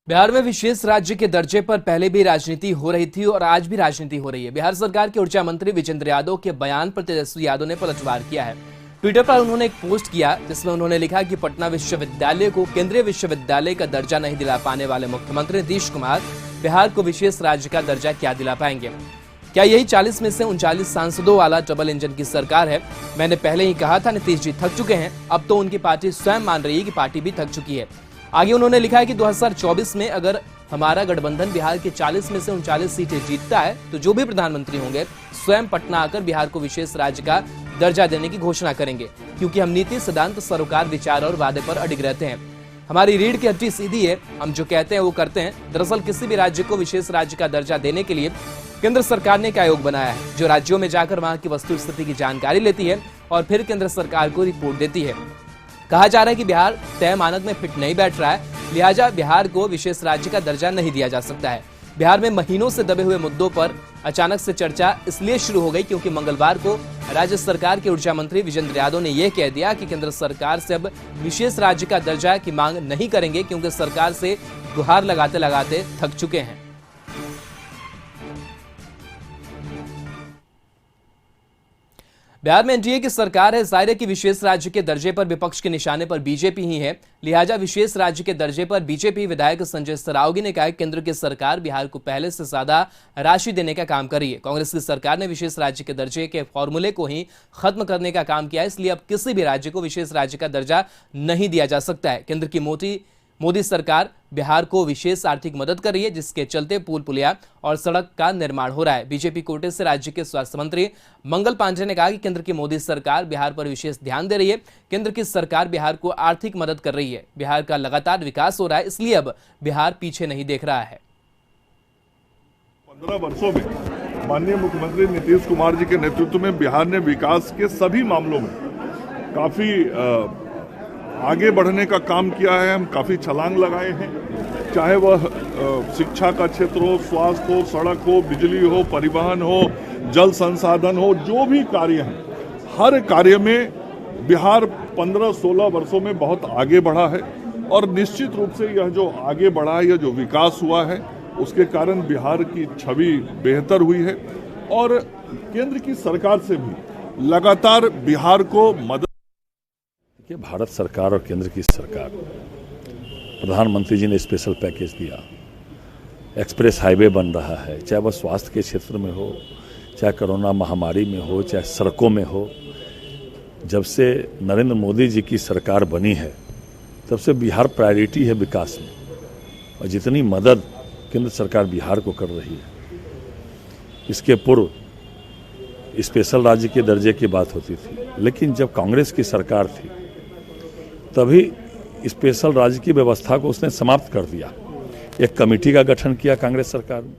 बिहार में विशेष राज्य के दर्जे पर पहले भी राजनीति हो रही थी और आज भी राजनीति हो रही है। बिहार सरकार के ऊर्जा मंत्री विजेंद्र यादव के बयान पर तेजस्वी यादव ने पलटवार किया है। ट्विटर पर उन्होंने एक पोस्ट किया जिसमें उन्होंने लिखा कि पटना विश्वविद्यालय को केंद्रीय विश्वविद्यालय का दर्जा नहीं दिला पाने वाले मुख्यमंत्री नीतीश कुमार बिहार को विशेष राज्य का दर्जा क्या दिला पाएंगे। क्या यही 40 में से 39 सांसदों वाला डबल इंजन की सरकार है? मैंने पहले ही कहा था नीतीश जी थक चुके हैं। अब तो उनकी पार्टी स्वयं मान रही है कि पार्टी भी थक चुकी है। आगे उन्होंने लिखा है कि 2024 में अगर हमारा गठबंधन बिहार के 40 में से 39 सीटें जीतता है तो जो भी प्रधानमंत्री होंगे स्वयं पटना आकर बिहार को विशेष राज्य का दर्जा देने की घोषणा करेंगे, क्योंकि हम नीति, सिद्धांत, सरोकार, विचार और वादे पर अडिग रहते हैं। हमारी रीढ़ की हड्डी सीधी है, हम जो कहते हैं वो करते हैं। दरअसल किसी भी राज्य को विशेष राज्य का दर्जा देने के लिए केंद्र सरकार ने एक आयोग बनाया है जो राज्यों में जाकर वहां की वस्तु स्थिति की जानकारी लेती है और फिर केंद्र सरकार को रिपोर्ट देती है। कहा जा रहा है कि बिहार तय मानक में फिट नहीं बैठ रहा है, लिहाजा बिहार को विशेष राज्य का दर्जा नहीं दिया जा सकता है। बिहार में महीनों से दबे हुए मुद्दों पर अचानक से चर्चा इसलिए शुरू हो गई क्योंकि मंगलवार को राज्य सरकार के ऊर्जा मंत्री विजेंद्र यादव ने यह कह दिया कि केंद्र सरकार से अब विशेष राज्य का दर्जा की मांग नहीं करेंगे, क्योंकि सरकार से गुहार लगाते लगाते थक चुके हैं। बिहार में एनडीए की सरकार है, जाहिर है कि विशेष राज्य के दर्जे पर विपक्ष के निशाने पर बीजेपी ही है, लिहाजा विशेष राज्य के दर्जे पर बीजेपी विधायक संजय सरावगी ने कहा कि केंद्र की सरकार बिहार को पहले से ज्यादा राशि देने का काम कर रही है। कांग्रेस की सरकार ने विशेष राज्य के दर्जे के फॉर्मूले को ही खत्म करने का काम किया है, इसलिए अब किसी भी राज्य को विशेष राज्य का दर्जा नहीं दिया जा सकता है। केंद्र की मोदी सरकार बिहार को विशेष आर्थिक मदद कर रही है, जिसके चलते पुल पुलिया और सड़क का निर्माण हो रहा है। बीजेपी कोटे से राज्य के स्वास्थ्य मंत्री मंगल पांडेय ने कहा कि केंद्र की मोदी सरकार बिहार पर विशेष ध्यान दे रही है। केंद्र की सरकार बिहार को आर्थिक मदद कर रही है। बिहार का लगातार विकास हो रहा है, इसलिए अब बिहार पीछे नहीं देख रहा है। 15 वर्षों में माननीय मुख्यमंत्री नीतीश कुमार जी के नेतृत्व में बिहार ने विकास के सभी मामलों में काफी आगे बढ़ने का काम किया है। हम काफी छलांग लगाए हैं, चाहे वह शिक्षा का क्षेत्र हो, स्वास्थ्य हो, सड़क हो, बिजली हो, परिवहन हो, जल संसाधन हो, जो भी कार्य हैं, हर कार्य में बिहार 15-16 वर्षों में बहुत आगे बढ़ा है। और निश्चित रूप से यह जो आगे बढ़ा है, यह जो विकास हुआ है, उसके कारण बिहार की छवि बेहतर हुई है और केंद्र की सरकार से भी लगातार बिहार को मदद। कि भारत सरकार और केंद्र की सरकार, प्रधानमंत्री जी ने स्पेशल पैकेज दिया, एक्सप्रेस हाईवे बन रहा है, चाहे वह स्वास्थ्य के क्षेत्र में हो, चाहे कोरोना महामारी में हो, चाहे सड़कों में हो। जब से नरेंद्र मोदी जी की सरकार बनी है तब से बिहार प्रायोरिटी है विकास में, और जितनी मदद केंद्र सरकार बिहार को कर रही है, इसके पूर्व स्पेशल राज्य के दर्जे की बात होती थी, लेकिन जब कांग्रेस की सरकार थी तभी स्पेशल राज्य की व्यवस्था को उसने समाप्त कर दिया। एक कमेटी का गठन किया कांग्रेस सरकार ने,